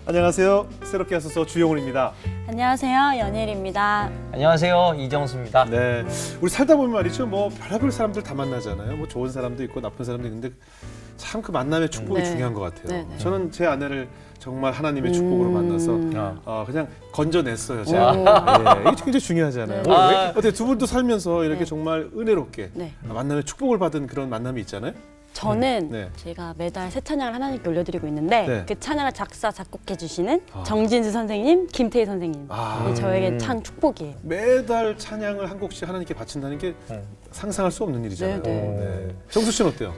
안녕하세요. 새롭게 하소서 주영훈입니다. 안녕하세요. 연일입니다. 안녕하세요. 이정수입니다. 네, 우리 살다 보면 말이죠. 뭐 별의별 사람들 다 만나잖아요. 뭐 좋은 사람도 있고 나쁜 사람도 있는데 참 그 만남의 축복이 네. 중요한 것 같아요. 네, 네. 저는 제 아내를 정말 하나님의 축복으로 만나서 그냥 건져냈어요. 오. 제가. 네, 이게 굉장히 중요하잖아요. 네. 어때 두 분도 살면서 이렇게 네. 정말 은혜롭게 네. 만남의 축복을 받은 그런 만남이 있잖아요. 저는 네. 제가 매달 새 찬양을 하나님께 올려드리고 있는데 네. 그 찬양을 작사, 작곡해 주시는 정진수 선생님, 김태희 선생님 이 저에게 참 축복이에요. 매달 찬양을 한 곡씩 하나님께 바친다는 게 상상할 수 없는 일이잖아요. 네, 네. 정수 씨는 어때요?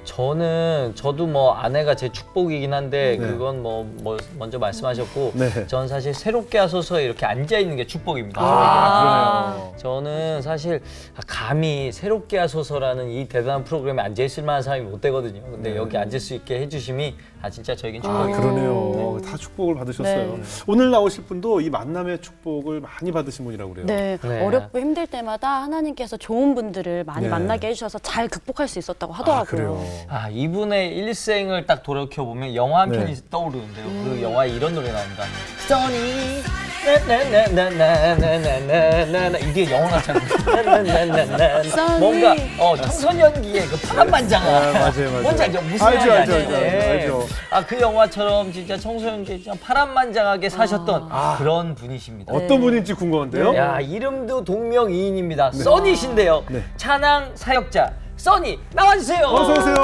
저도 뭐 아내가 제 축복이긴 한데 네. 그건 뭐 먼저 말씀하셨고 네. 전 사실 새롭게 하소서 이렇게 앉아 있는 게 축복입니다. 그러네요. 저는 사실 감히 새롭게 하소서라는 이 대단한 프로그램에 앉아 있을 만한 사람이 못 되거든요. 근데 여기 앉을 수 있게 해주심이 진짜 저에겐 축복이에요. 그러네요. 다 축복을 받으셨어요. 네. 오늘 나오실 분도 이 만남의 축복을 많이 받으신 분이라고 그래요. 네, 네. 어렵고 힘들 때마다 하나님께서 좋은 분들을 많이 네. 만나게 해주셔서 잘 극복할 수 있었다고 하더라고요. 그래요. 이분의 일생을 딱 돌이켜 보면 영화 한 편이 네. 떠오르는데요. 그 영화에 이런 노래 나옵니다. 써니 나나나나나나나나나 이게 영화 같잖아요. 나나나나나 써니. 뭔가 청소년기에 그 파란만장아. 맞아요. 뭔지 알죠? 무슨 알죠, 말인지 알죠, 알죠. 그 영화처럼 진짜 청소년기에 진짜 파란만장하게 사셨던 그런 분이십니다. 어떤 분인지 궁금한데요? 야, 이름도 동명이인입니다. 써니신데요. 네. 찬양 사역자 써니 나와주세요. 어서 오세요.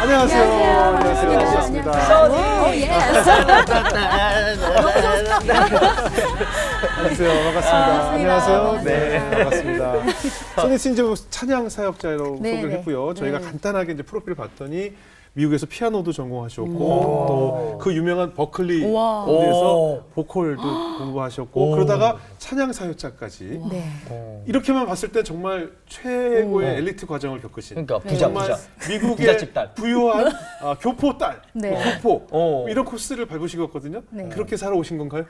안녕하세요. 안녕하세요. 반갑습니다. 써니. 안녕하세요. 반갑습니다. 안녕하세요. 반갑습니다. 네, 반갑습니다. 선희 씨 이제 찬양 사역자로 네, 소개를 네. 했고요. 저희가 네. 간단하게 이제 프로필 봤더니 미국에서 피아노도 전공하셨고 또 그 유명한 버클리 우와. 대에서 보컬도 공부하셨고 그러다가 찬양 사역자까지 네. 이렇게만 봤을 때 정말 최고의 엘리트 과정을 겪으신 그러니까 부자 정말 부자. 미국의 부잣집 딸. 부유한 교포 딸, 네. 교포 이런 코스를 밟으시거든요. 네. 그렇게 살아오신 건가요?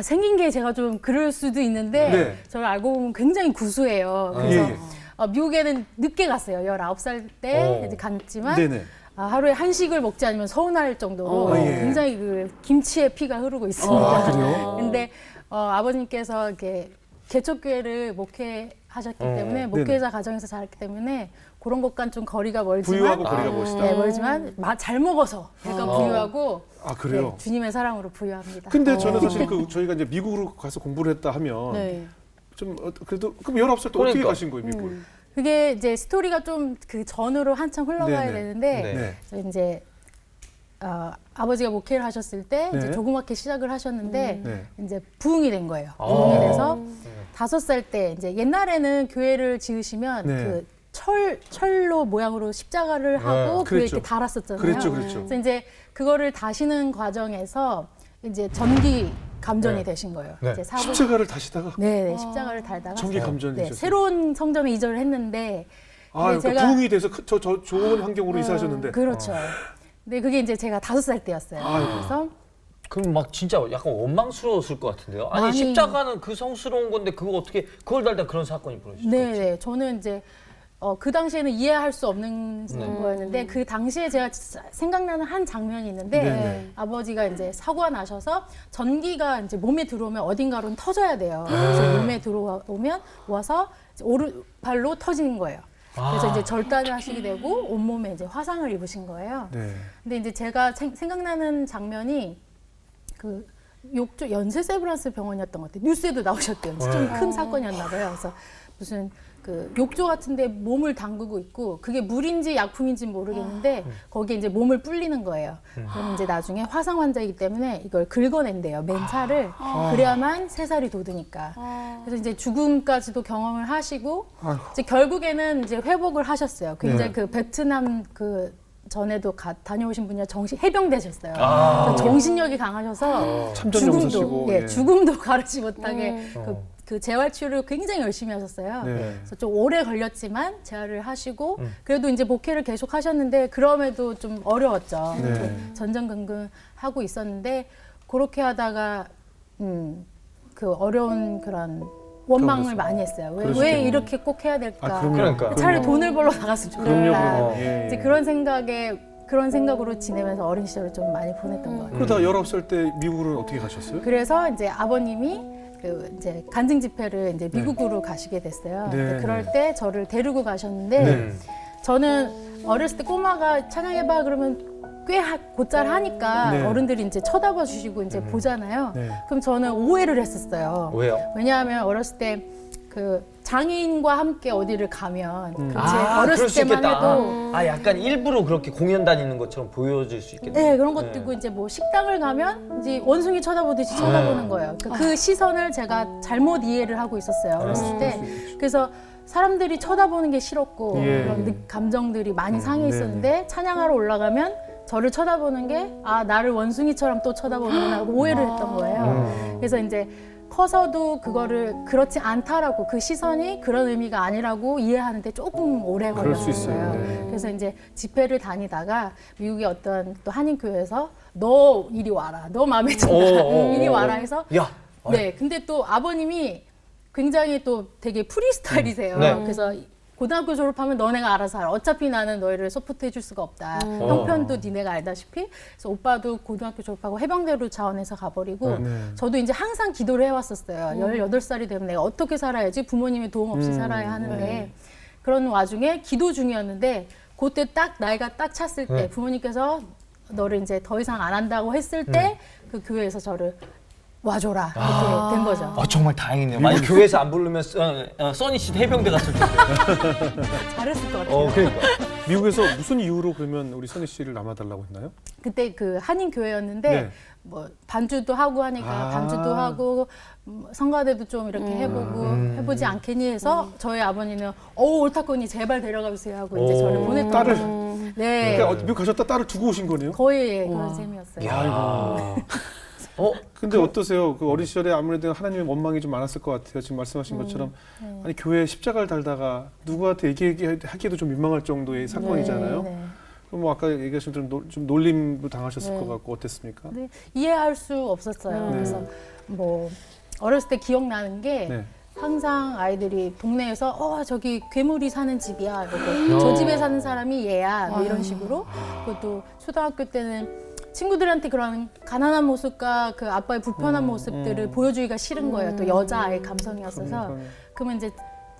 생긴 게 제가 좀 그럴 수도 있는데 네. 저를 알고 보면 굉장히 구수해요. 그래서 예, 예. 미국에는 늦게 갔어요. 19살 때 이제 갔지만 네네. 하루에 한식을 먹지 않으면 서운할 정도로 예. 굉장히 그 김치의 피가 흐르고 있습니다. 그래요? 근데 아버님께서 이렇게 개척교회를 목회하셨기 때문에 목회자 가정에서 자랐기 때문에 그런 것과는 좀 거리가 멀지만 부유하고 거리가 멋있다. 네, 멀지만 잘 먹어서 배가 부유하고 그래요? 네, 주님의 사랑으로 부유합니다. 근데 저는 사실 저희가 이제 미국으로 가서 공부를 했다 하면 네. 좀 그래도 그럼 19살 때 어떻게 그러니까. 가신 거예요, 미국을? 그게 이제 스토리가 좀 그 전으로 한참 흘러가야 네네. 되는데 네. 저 이제 아버지가 목회를 하셨을 때 이제 네. 조그맣게 시작을 하셨는데 네. 이제 부흥이 된 거예요. 부흥이 돼서 5살 때 이제 옛날에는 교회를 지으시면 네. 그 철로 모양으로 십자가를 하고 교회 그랬죠. 이렇게 달았었잖아요. 그랬죠. 그래서 이제 그거를 다시는 과정에서 이제 전기 감전이 네. 되신 거예요. 네. 이제 사고 십자가를 다시다가 네, 십자가를 달다가 전기 감전이 네, 되셨어요. 새로운 성전을 이전을 했는데 그러니까 제가- 부흥이 돼서 저 좋은 환경으로 이사하셨는데. 그렇죠. 근데 그게 이제 제가 5살 때였어요. 아이고. 그래서 그럼 막 진짜 약간 원망스러웠을 것 같은데요. 아니 많이- 십자가는 그 성스러운 건데 그거 어떻게 그걸 달다 그런 사건이 벌어졌어요? 네, 저는 이제 그 당시에는 이해할 수 없는 거였는데 그 당시에 제가 진짜 생각나는 한 장면이 있는데 네네. 아버지가 이제 사고가 나셔서 전기가 이제 몸에 들어오면 어딘가로는 터져야 돼요. 그래서 몸에 들어오면 와서 이제 오른발로 터지는 거예요. 그래서 이제 절단을 하시게 되고 온몸에 이제 화상을 입으신 거예요. 네. 근데 이제 제가 생각나는 장면이 그 욕조 연세세브란스 병원이었던 것 같아요. 뉴스에도 나오셨대요. 좀 큰 사건이었나 봐요. 그래서 무슨 그 욕조 같은데 몸을 담그고 있고 그게 물인지 약품인지 모르겠는데 거기에 이제 몸을 불리는 거예요. 그럼 이제 나중에 화상 환자이기 때문에 이걸 긁어낸대요. 맨살을 그래야만 3살이 돋으니까. 그래서 이제 죽음까지도 경험을 하시고 이제 결국에는 이제 회복을 하셨어요. 굉장히 네. 그 베트남 그 전에도 다녀오신 분이 해병대셨어요. 그래서 정신력이 강하셔서 참전용 쓰시고, 예. 죽음도 가르지 못하게 그 재활 치료를 굉장히 열심히 하셨어요. 네. 그래서 좀 오래 걸렸지만 재활을 하시고 그래도 이제 목회를 계속 하셨는데 그럼에도 좀 어려웠죠. 네. 이렇게 전전긍긍 하고 있었는데 그렇게 하다가 그 어려운 그런 원망을 그런 많이 했어요. 왜 그러시겠네요. 이렇게 꼭 해야 될까? 그럼요. 그러니까. 차라리 돈을 벌러 나갔으면 그럼요, 좋겠다. 그럼요. 예, 예. 이제 그런 생각에 그런 생각으로 지내면서 어린 시절을 좀 많이 보냈던 것 같아요. 그러다 19살 때 미국으로는 어떻게 가셨어요? 그래서 이제 아버님이 그 이제 간증 집회를 이제 미국으로 가시게 됐어요. 네. 근데 그럴 때 저를 데리고 가셨는데 네. 저는 어렸을 때 꼬마가 찬양해봐 그러면 꽤 곧잘 하니까 네. 어른들이 이제 쳐다봐 주시고 이제 보잖아요. 네. 그럼 저는 오해를 했었어요. 왜요? 왜냐하면 어렸을 때 그 장애인과 함께 어디를 가면 그 제 그럴 어렸을 수 때만 있겠다. 해도 약간 일부러 그렇게 공연 다니는 것처럼 보여줄 수 있겠네. 네, 그런 것도 있고 이제 뭐 식당을 가면 이제 원숭이 쳐다보듯이 쳐다보는 거예요. 그 시선을 제가 잘못 이해를 하고 있었어요. 어렸을 때. 그래서 사람들이 쳐다보는 게 싫었고 예. 그런 감정들이 많이 상해 있었는데 찬양하러 올라가면 저를 쳐다보는 게 나를 원숭이처럼 또 쳐다보는구나 하고 오해를 했던 거예요. 그래서 이제 커서도 그거를 그렇지 않다라고 그 시선이 그런 의미가 아니라고 이해하는데 조금 오래 그럴 수 걸렸어요. 있어요. 네. 그래서 이제 집회를 다니다가 미국의 어떤 또 한인교회에서 너 이리 와라, 너 마음에 든다, 이리 와라 해서 야. 네, 근데 또 아버님이 굉장히 또 되게 프리스타일이세요. 네. 그래서 고등학교 졸업하면 너네가 알아서 알아. 어차피 나는 너희를 서포트해 줄 수가 없다. 형편도 니네가 알다시피. 그래서 오빠도 고등학교 졸업하고 해병대로 자원해서 가버리고 네. 저도 이제 항상 기도를 해왔었어요. 18살이 되면 내가 어떻게 살아야지 부모님의 도움 없이 살아야 하는데 그런 와중에 기도 중이었는데 그때 딱 나이가 딱 찼을 때 부모님께서 너를 이제 더 이상 안 한다고 했을 때 그 교회에서 저를 와줘라 이렇게 된 거죠. 정말 다행이네요. 만약 교회에서 안 부르면 써니 씨 해병대 갔을 텐데. 잘했을 것 같아요. 그러니까. 미국에서 무슨 이유로 그러면 우리 선희 씨를 남아달라고 했나요? 그때 그 한인 교회였는데 네. 뭐 반주도 하고 하니까 반주도 하고 성가대도 좀 이렇게 해보고 해보지 않겠니 해서 저희 아버님은 옳다거니 제발 데려가 주세요 하고 이제 저를 보냈던 딸을? 거죠. 네, 그러니까 미국 가셨다 딸을 두고 오신 거네요? 거의 그런 셈이었어요. 아이고. 근데 어떠세요? 그 어린 시절에 아무래도 하나님의 원망이 좀 많았을 것 같아요. 지금 말씀하신 것처럼 아니 교회에 십자가를 달다가 누구한테 얘기하기에도 좀 민망할 정도의 사건이잖아요. 네. 그럼 뭐 아까 얘기하신 대로 좀 놀림도 당하셨을 것 같고 어땠습니까? 네, 이해할 수 없었어요. 그래서 뭐 어렸을 때 기억나는 게 네. 항상 아이들이 동네에서 저기 괴물이 사는 집이야 이러고 저 집에 사는 사람이 얘야 뭐 이런 식으로 그것도 초등학교 때는 친구들한테 그런 가난한 모습과 그 아빠의 불편한 모습들을 보여주기가 싫은 거예요. 또 여자아이 감성이었어서 그러면 이제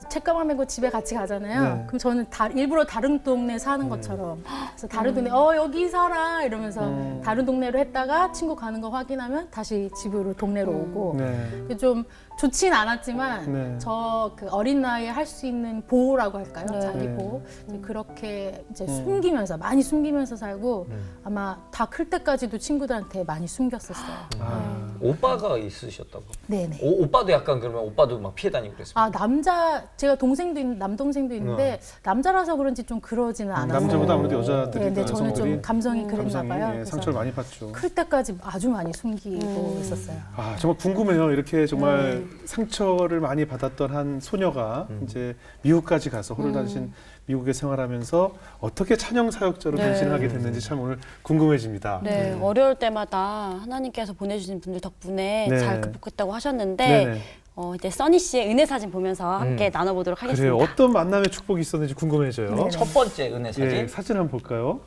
책가방 메고 집에 같이 가잖아요. 네. 그럼 저는 일부러 다른 동네 사는 것처럼 그래서 다른 동네 여기 살아 이러면서 다른 동네로 했다가 친구 가는 거 확인하면 다시 집으로 동네로 오고 네. 좀 좋진 않았지만 네. 저 그 어린 나이에 할 수 있는 보호라고 할까요? 네. 자기 보호 이제 그렇게 이제 숨기면서 많이 숨기면서 살고 아마 다 클 때까지도 친구들한테 많이 숨겼었어요. 오빠가 있으셨다고. 네네. 오빠도 약간 그러면 오빠도 막 피해 다니고 그랬어요. 제가 남동생도 있는데 남자라서 그런지 좀 그러지는 않았어요. 남자보다 아무래도 여자들이 근데 저는 여성들이 좀 감성이 그랬나 봐요. 예, 그래서 상처를 많이 받죠. 클 때까지 아주 많이 숨기고 있었어요. 정말 궁금해요. 이렇게 정말 상처를 많이 받았던 한 소녀가 이제 미국까지 가서 호르단신 미국에 생활하면서 어떻게 찬양 사역자로 변신을 하게 됐는지 참 오늘 궁금해집니다. 네, 어려울 때마다 하나님께서 보내주신 분들 덕분에 네. 잘 극복했다고 하셨는데 네네. 이제 써니 씨의 은혜 사진 보면서 함께 나눠보도록 하겠습니다. 그래요. 어떤 만남의 축복이 있었는지 궁금해져요. 네. 첫 번째 은혜 사진. 예, 사진 한번 볼까요?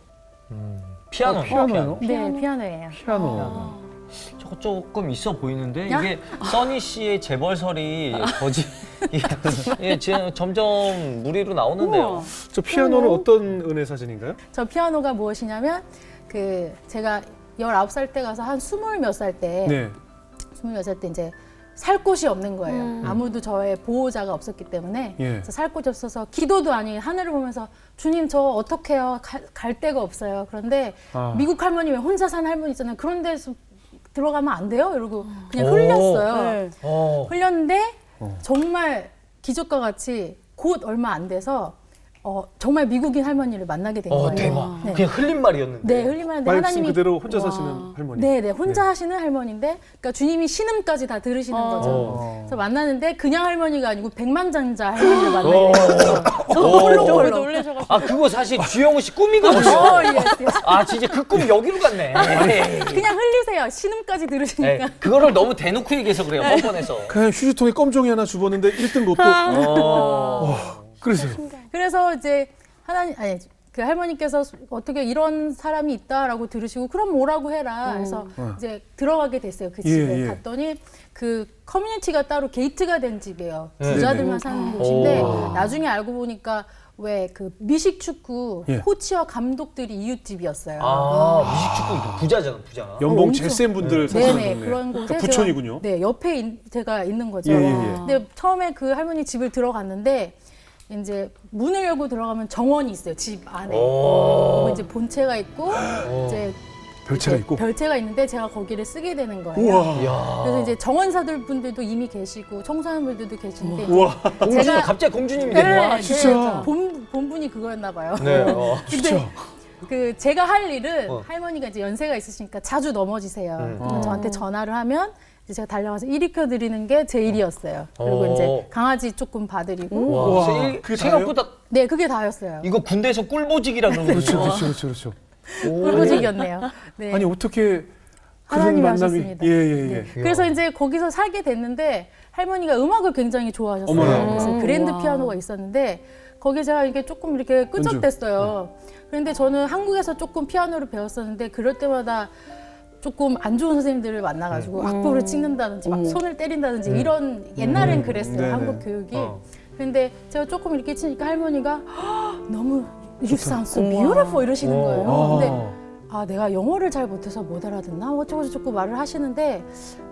피아노. 피아노요? 네, 피아노예요. 피아노. 저거 조금 있어 보이는데 이게 써니 씨의 재벌설이 이게 지금 점점 무리로 나오는데요. 우와. 저 피아노는 어떤 은혜 사진인가요? 저 피아노가 무엇이냐면 제가 19살 때 가서 한 20몇 살 때 네. 20몇 살 때 이제 살 곳이 없는 거예요. 아무도 저의 보호자가 없었기 때문에 예. 그래서 살 곳이 없어서 기도도 아닌 하늘을 보면서 주님 저 어떡해요? 갈 데가 없어요. 그런데 미국 할머니 왜 혼자 사는 할머니 있잖아요. 그런 데서 들어가면 안 돼요? 이러고 그냥 흘렸어요. 네. 흘렸는데 정말 기적과 같이 곧 얼마 안 돼서 정말 미국인 할머니를 만나게 된 거예요. 대박. 네. 그냥 흘린 말이었는데. 네, 흘리면 말씀 하나님이 그대로 혼자 사시는 할머니. 네, 혼자 하시는 할머니인데, 그러니까 주님이 신음까지 다 들으시는 거죠. 그래서 만나는데 그냥 할머니가 아니고 백만장자 할머니를 만나게 됐어요. 너무 놀라셔가지고. 그거 사실 주영우 씨 꿈이거든요. 예스. 진짜 그 꿈 여기로 갔네. 그냥 흘리세요. 신음까지 들으시니까. 그거를 너무 대놓고 얘기해서 그래요. 뻔뻔해서. 그냥 휴지통에 껌종이 하나 주웠는데 1등 로또. 그래서요. 그래서 이제 그 할머니께서 어떻게 이런 사람이 있다라고 들으시고 그럼 뭐라고 해라 해서 이제 들어가게 됐어요. 그 집에 예. 갔더니 그 커뮤니티가 따로 게이트가 된 집이에요. 네. 부자들만 사는 곳인데 오. 나중에 알고 보니까 왜 그 미식축구 예. 코치와 감독들이 이웃집이었어요. 미식축구 부자잖아, 부자. 연봉 엄청- 제일 센 분들 사시는 네네 동네. 그런 곳에 그러니까 부촌이군요. 네 옆에 제가 있는 거죠. 예, 예, 예. 근데 처음에 그 할머니 집을 들어갔는데 이제 문을 열고 들어가면 정원이 있어요 집 안에. 그리고 이제 본체가 있고 이제 별채가 이제 있고. 별채가 있는데 제가 거기를 쓰게 되는 거예요. 우와. 야. 그래서 이제 정원사들 분들도 이미 계시고 청소년 분들도 계시는데 우와. 공주님 갑자기 공주님이 된 거야. 진짜. 본분이 그거였나 봐요. 네. 근데 그 제가 할 일은 어. 할머니가 이제 연세가 있으시니까 자주 넘어지세요. 그러면 어. 저한테 전화를 하면 이제 제가 달려가서 일으켜 드리는 게 제 일이었어요. 그리고 어. 이제 강아지 조금 봐드리고 우와, 그게 생각보다 네 그게 다였어요. 이거 군대에서 꿀보직이라 그러거든요. 그렇죠. 꿀보직이었네요. 네. 아니 어떻게 그런 하나님이 만남이 하셨습니다. 예. 네. 그래서 이제 거기서 살게 됐는데 할머니가 음악을 굉장히 좋아하셨어요. 어머나. 그래서 그랜드 피아노가 있었는데 거기에 제가 이게 조금 이렇게 끄적댔어요. 그런데 저는 한국에서 조금 피아노를 배웠었는데 그럴 때마다 조금 안 좋은 선생님들을 만나가지고 악보를 찍는다든지 막 손을 때린다든지 이런 옛날엔 그랬어요. 네네. 한국 교육이. 어. 근데 제가 조금 이렇게 치니까 할머니가 "헉, 너무 You sound so beautiful 이러시는 거예요. 근데 내가 영어를 잘 못해서 못 알아듣나? 어쩌고저쩌고 말을 하시는데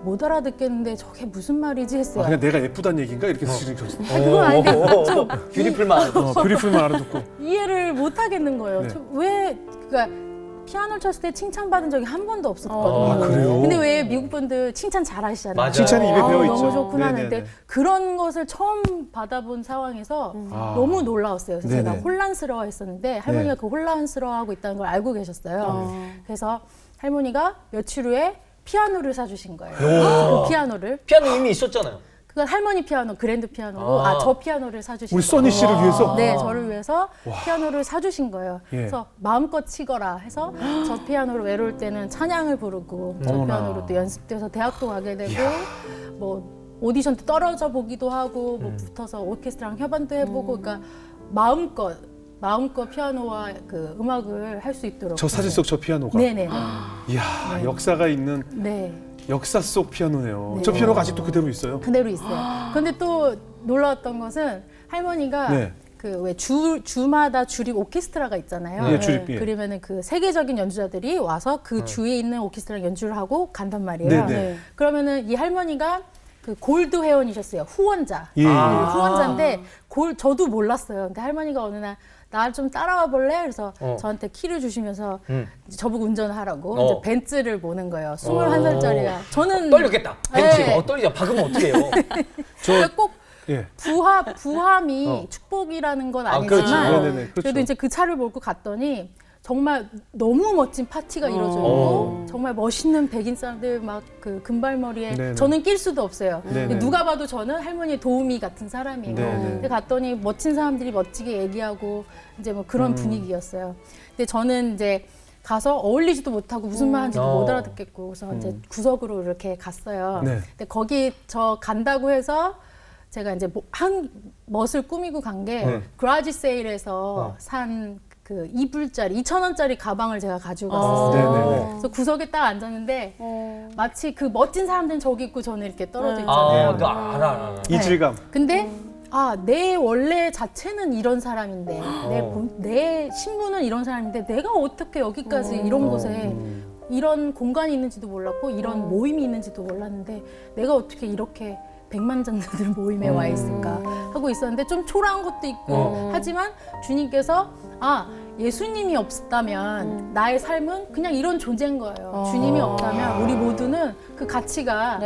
못 알아듣겠는데 저게 무슨 말이지 했어요. 그냥 내가 예쁘다는 얘기인가 이렇게 쓰시는 아니, 그건 아닌데 좀 뷰티풀만. 뷰티풀만 알아듣고. 이해를 못 하겠는 거예요. 네. 왜 그러니까 피아노를 쳤을 때 칭찬받은 적이 한 번도 없었거든요. 아, 그래요? 근데 왜 미국 분들 칭찬 잘 하시잖아요. 맞아요. 칭찬이 입에 배어 있죠. 너무 좋구나 네네네. 하는데 그런 것을 처음 받아본 상황에서 아. 너무 놀라웠어요. 그래서 제가 네네. 혼란스러워했었는데 할머니가 네. 그 혼란스러워하고 있다는 걸 알고 계셨어요. 그래서 할머니가 며칠 후에 피아노를 사주신 거예요. 그 피아노를. 피아노 이미 있었잖아요. 그건 할머니 피아노, 그랜드 피아노고 저 피아노를 사주신 우리 거예요. 써니 씨를 위해서. 네, 저를 위해서 피아노를 사주신 거예요. 예. 그래서 마음껏 치거라 해서 저 피아노로 외로울 때는 찬양을 부르고 저 어머나. 피아노로 또 연습돼서 대학도 가게 되고 뭐 오디션도 떨어져 보기도 하고 뭐 붙어서 오케스트라랑 협연도 해보고 그러니까 마음껏 피아노와 그 음악을 할 수 있도록. 저 사진 속 저 피아노가. 네네. 이야 역사가 있는 네. 역사 속 피아노네요. 네. 저 피아노가 아직도 그대로 있어요. 그대로 있어요. 근데 또 놀라웠던 것은 할머니가 네. 그 왜 주마다 주립 오케스트라가 있잖아요. 예, 주립, 예. 그러면은 그 세계적인 연주자들이 와서 그 주에 있는 오케스트라 연주를 하고 간단 말이에요. 네, 네. 그러면은 이 할머니가 그 골드 회원이셨어요. 후원자. 예. 후원자인데 저도 몰랐어요. 근데 할머니가 어느 날 나 좀 따라와 볼래? 그래서 저한테 키를 주시면서 이제 저보고 운전을 하라고 이제 벤츠를 모는 거예요. 21살짜리가. 저는 떨렸겠다. 벤츠. 네. 떨리자. 박으면 어떡해요. 그러니까 꼭 예. 부함이 축복이라는 건 그렇죠. 아니지만 네네네. 그렇죠. 그래도 이제 그 차를 몰고 갔더니 정말 너무 멋진 파티가 이루어져 있고 정말 멋있는 백인 사람들 막 그 금발머리에 네네. 저는 낄 수도 없어요. 네네. 누가 봐도 저는 할머니의 도우미 같은 사람이에요. 네네. 근데 갔더니 멋진 사람들이 멋지게 얘기하고 이제 뭐 그런 분위기였어요. 근데 저는 이제 가서 어울리지도 못하고 무슨 말 하는지도 못 알아듣겠고 그래서 이제 구석으로 이렇게 갔어요. 네. 근데 거기 저 간다고 해서 제가 이제 한 멋을 꾸미고 간 게 그라지 세일에서 산 그 이불짜리 2,000원짜리 가방을 제가 가지고 갔었어요. 네네네. 그래서 구석에 딱 앉았는데 마치 그 멋진 사람들은 저기 있고 저는 이렇게 떨어져 있잖아요. 그 알아. 이질감. 근데 내 원래 자체는 이런 사람인데 내 신분은 이런 사람인데 내가 어떻게 여기까지 이런 곳에 이런 공간이 있는지도 몰랐고 이런 모임이 있는지도 몰랐는데 내가 어떻게 이렇게 백만장자들 모임에 와 있을까 하고 있었는데 좀 초라한 것도 있고 하지만 주님께서 예수님이 없다면 나의 삶은 그냥 이런 존재인 거예요. 주님이 없다면 우리 모두는 그 가치가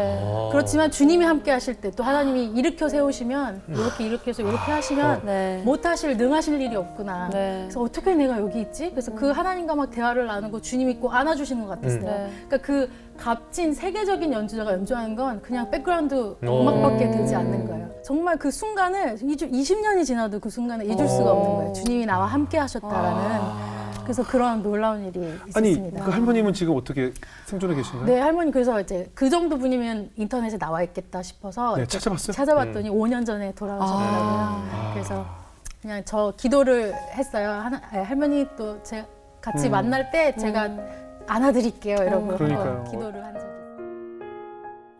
그렇지만 주님이 함께 하실 때 또 하나님이 일으켜 세우시면 이렇게 일으켜서 이렇게 하시면 못하실 능하실 일이 없구나. 그래서 어떻게 내가 여기 있지? 그래서 그 하나님과 막 대화를 나누고 주님이 꼭 안아주시는 것 같았어요. 그러니까 그 값진 세계적인 연주자가 연주하는 건 그냥 백그라운드 음악밖에 되지 않는 거예요. 정말 그 순간을 20년이 지나도 그 순간을 잊을 수가 없는 거예요. 주님이 나와 함께 하셨다라는. 그래서 그런 놀라운 일이 아니 있었습니다. 그 할머님은 지금 어떻게 생존해 계신가요? 네, 할머니 그래서 이제 그 정도 분이면 인터넷에 나와 있겠다 싶어서 네, 이렇게 찾아봤어요? 찾아봤더니 5년 전에 돌아가셨더라고요. 그래서 그냥 저 기도를 했어요. 할머니 또 같이 만날 때 제가 안아드릴게요. 이러고 그러니까요. 기도를 한 적이 있어요.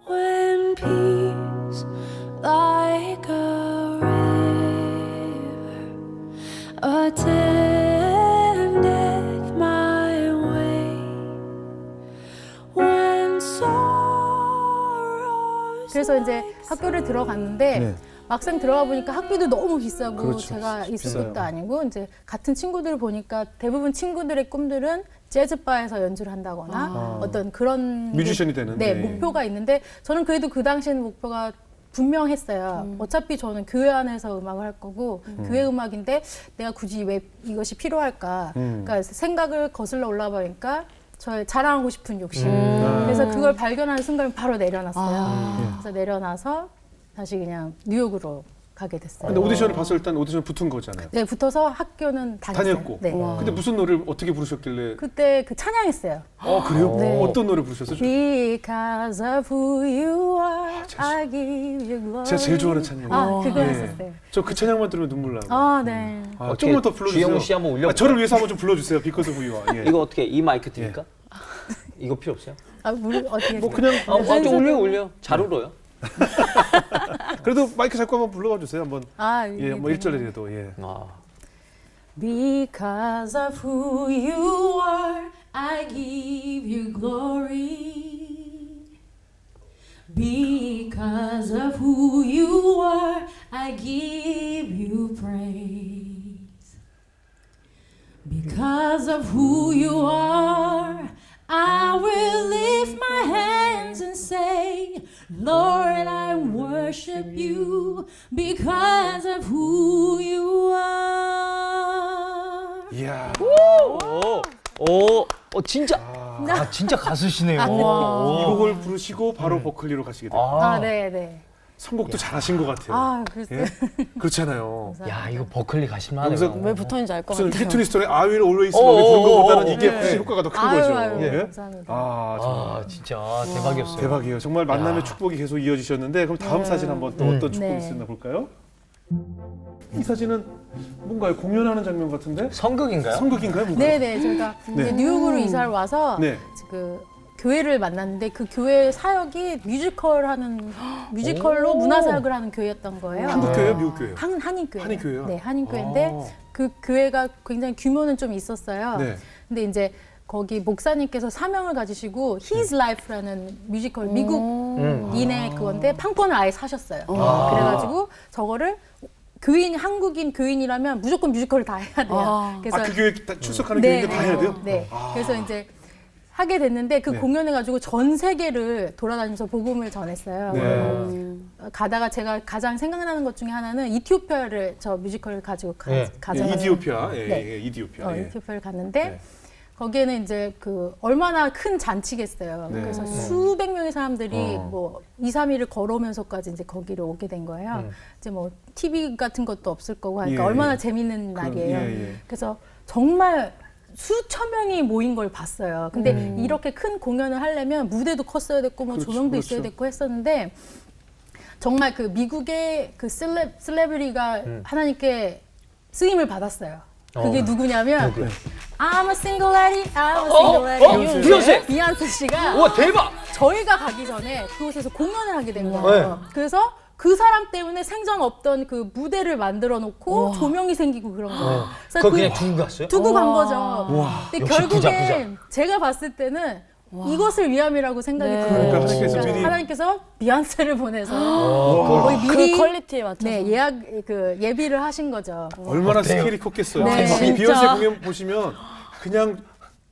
When peace like a river attendeth my way, when sorrows 그래서 이제 학교를 들어갔는데 네. 막상 들어가 보니까 학비도 너무 비싸고 그렇죠. 제가 있을 비싸요. 것도 아니고 이제 같은 친구들 보니까 대부분 친구들의 꿈들은 재즈바에서 연주를 한다거나 어떤 그런 뮤지션이 되는, 네, 네. 목표가 있는데 저는 그래도 그 당시에는 목표가 분명했어요. 어차피 저는 교회 안에서 음악을 할 거고 교회 음악인데 내가 굳이 왜 이것이 필요할까? 그러니까 생각을 거슬러 올라가 보니까 저의 자랑하고 싶은 욕심. 그래서 그걸 발견하는 순간 바로 내려놨어요. 그래서 내려놔서 다시 그냥 뉴욕으로 가게 됐어요. 근데 오디션을 봐서 일단 오디션 붙은 거잖아요. 네, 붙어서 학교는 다녔어요. 다녔고. 네. 근데 무슨 노래를 어떻게 부르셨길래? 그때 그 찬양했어요. 그래요? 네. 어떤 노래 부르셨어요? Because of who you are, I give you glory. 제가 제일 좋아하는 찬양이에요. 그거 예. 했었어요. 저 그 찬양만 들으면 눈물 나고. 네. 조금만 더 불러주세요. 주영우 씨 한번 올려. 저를 위해서 한번 좀 불러주세요. Because of you are. 예. 이거 어떻게 이 마이크 드릴까? 이거 필요 없어요? 어떻게 뭐 그냥 좀 올려. 잘 울어요. 그래도 마이크 잡고 한번 불러봐 주세요. 한번. 이게 예, 뭐 1절이라도. 예. Because of who you are, I give you glory. Because of who you are, I give you praise. Because of who you are, I will lift my hands and say, Lord, I worship you because of who you are. 이야. 진짜. 진짜 가수시네요. 이 곡을 부르시고 바로 보컬리로 가시게 돼요. 네. 선곡도 잘하신 것 같아요. 그랬어요. 예? 그렇잖아요. 야, 이거 버클리 가실만하네요. 여기서 왜 붙었는지 알 것 무슨 같아요. 히트리스톤의 I will always love you 부른 것보다는 이게 훨씬 효과가 더 큰 거죠. 예? 감사합니다. 정말 진짜 대박이었어요. 대박이에요. 정말 만남의 축복이 계속 이어지셨는데 그럼 다음 사진 한번 또 어떤 축복이 네. 있었나 볼까요? 이 사진은 뭔가요? 공연하는 장면 같은데? 성극인가요? 성극인가요? 뭔가요? 네네, 저희가 이제 뉴욕으로 이사를 와서 네. 그 교회를 만났는데 그 교회 사역이 뮤지컬로 문화사역을 하는 교회였던 거예요. 한국 교회요? 미국 교회요? 한인교회. 한인교회요? 네, 한인교회인데 그 교회가 굉장히 규모는 좀 있었어요. 네. 근데 이제 거기 목사님께서 사명을 가지시고 His Life라는 뮤지컬 미국인의 그건데 판권을 아예 사셨어요. 그래가지고 저거를 한국인 교인이라면 무조건 뮤지컬을 다 해야 돼요. 그래서 그 교회 출석하는 네, 교회인데 다 해야 돼요? 네. 그래서 이제 하게 됐는데 그 네. 공연해가지고 전 세계를 돌아다니면서 복음을 전했어요. 네. 가다가 제가 가장 생각나는 것 중에 하나는 이티오피아를 저 뮤지컬을 가지고 가잖아요. 이디오피아. 네. 이디오피아. 예. 이티오피아를 갔는데 네. 거기에는 이제 그 얼마나 큰 잔치겠어요. 네. 그래서 수백 명의 사람들이 뭐 2, 3일을 걸어오면서까지 이제 거기를 오게 된 거예요. 이제 뭐 TV 같은 것도 없을 거고 하니까 예, 얼마나 예. 재밌는 날이에요. 예. 그래서 정말 수천 명이 모인 걸 봤어요. 근데 이렇게 큰 공연을 하려면 무대도 컸어야 됐고 뭐 그렇죠, 조명도 그렇죠. 있어야 됐고 했었는데 정말 그 미국의 그 셀레브리가 하나님께 쓰임을 받았어요. 그게 누구냐면 I'm a single lady, I'm a single lady. 비욘세! 비욘세 씨가 와, 대박! 저희가 가기 전에 그곳에서 공연을 하게 된 거예요. 그래서 그 사람 때문에 생전 없던 그 무대를 만들어 놓고 조명이 생기고 그런 거예요. 그거 그냥 두고 갔어요? 두고 간 거죠. 근데 역시 결국엔 제가 봤을 때는 이것을 위함이라고 생각이 들어요. 그러니까 하나님께서 미리- 하나님께서 비욘세를 보내서 와. 거의 미리 그 퀄리티에 맞춰서. 네, 예비를 하신 거죠. 얼마나 스케일이 컸겠어요. 네, 이 진짜. 비욘세 공연 보시면 그냥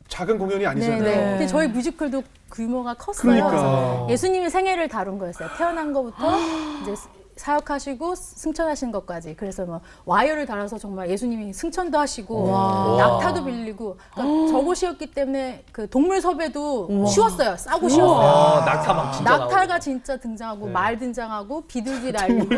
작은 공연이 아니잖아요. 네. 근데 저희 뮤지컬도 규모가 컸어요. 그러니까. 그래서 예수님의 생애를 다룬 거였어요. 태어난 것부터 이제 사역하시고 승천하신 것까지. 그래서 뭐 와이어를 달아서 정말 예수님이 승천도 하시고 낙타도 빌리고 그러니까 저곳이었기 때문에 그 동물 섭외도 쉬웠어요. 싸고 쉬웠어요. 낙타 막 진짜 낙타가 나오고. 진짜 등장하고 말 등장하고 비둘기 날리고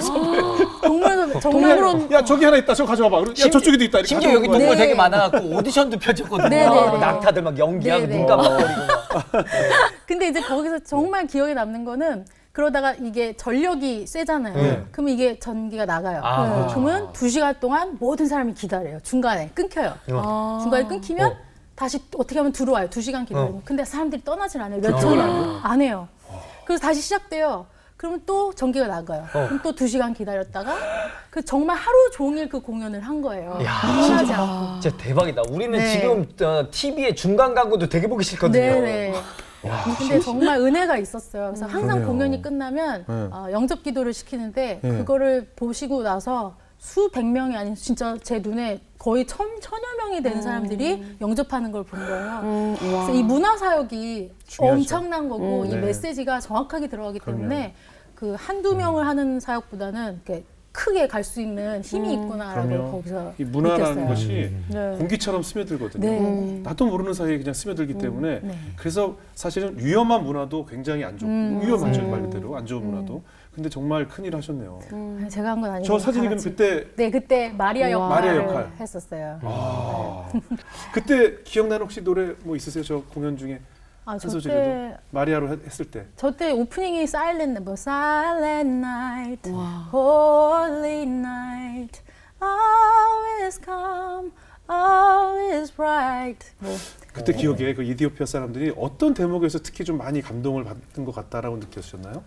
동물 섭외 정말로 야 저기 하나 있다. 저거 가져와 봐. 야 저쪽에도 있다. 이렇게 심지어 여기 가져오는 동물 거예요. 되게 많아갖고 오디션도 펼쳤거든요. 네, 네, 네. 낙타들 막 연기하고 네, 네. 눈 깜빡거리고 막. 근데 이제 거기서 정말 기억에 남는 거는 그러다가 이게 전력이 세잖아요. 네. 그러면 이게 전기가 나가요. 아, 네. 그렇죠. 그러면 2시간 동안 모든 사람이 기다려요. 중간에 끊겨요. 중간에 끊기면 다시 어떻게 하면 들어와요. 2시간 기다리면. 근데 사람들이 떠나질 않아요. 몇 초를 안 해요. 그래서 다시 시작돼요. 그러면 또 전기가 나가요. 그럼 또 2시간 기다렸다가 그 정말 하루 종일 그 공연을 한 거예요. 야, 끝나지 않고. 진짜 대박이다. 우리는 네. 지금 TV에 중간 광고도 되게 보기 싫거든요. 네네. 근데 정말 은혜가 있었어요. 그래서 항상 그러네요. 공연이 끝나면 네. 영접 기도를 시키는데 네. 그거를 보시고 나서 수백 명이 아닌 진짜 제 눈에 거의 천여 명이 되는 사람들이 영접하는 걸 본 거예요. 그래서 이 문화 사역이 중요하죠. 엄청난 거고 이 네. 메시지가 정확하게 들어가기 그럼요. 때문에 그 한두 명을 하는 사역보다는 이렇게 크게 갈 수 있는 힘이 있구나라고 그럼요. 거기서 이 문화라는 느꼈어요. 것이 네. 공기처럼 스며들거든요. 네. 나도 모르는 사이에 그냥 스며들기 때문에 네. 그래서 사실은 위험한 문화도 굉장히 안 좋고 위험하죠 말 그대로 안 좋은 문화도. 근데 정말 큰일 하셨네요. 아니, 제가 한 건 아니고 저 사진이 그럼 다 같이. 그때 네, 그때 마리아 우와. 역할을 마리아 역할. 했었어요. 아 그때 기억나는 혹시 노래 뭐 있으세요? 저 공연 중에 아, 한 저 소절이라도 때 마리아로 했을 때. 오프닝이 Silent, 뭐 Silent Night, Holy Night, All is calm, All is bright. 뭐 그때 기억에 그 이디오피아 사람들이 어떤 대목에서 특히 좀 많이 감동을 받은 것 같다라고 느꼈셨나요?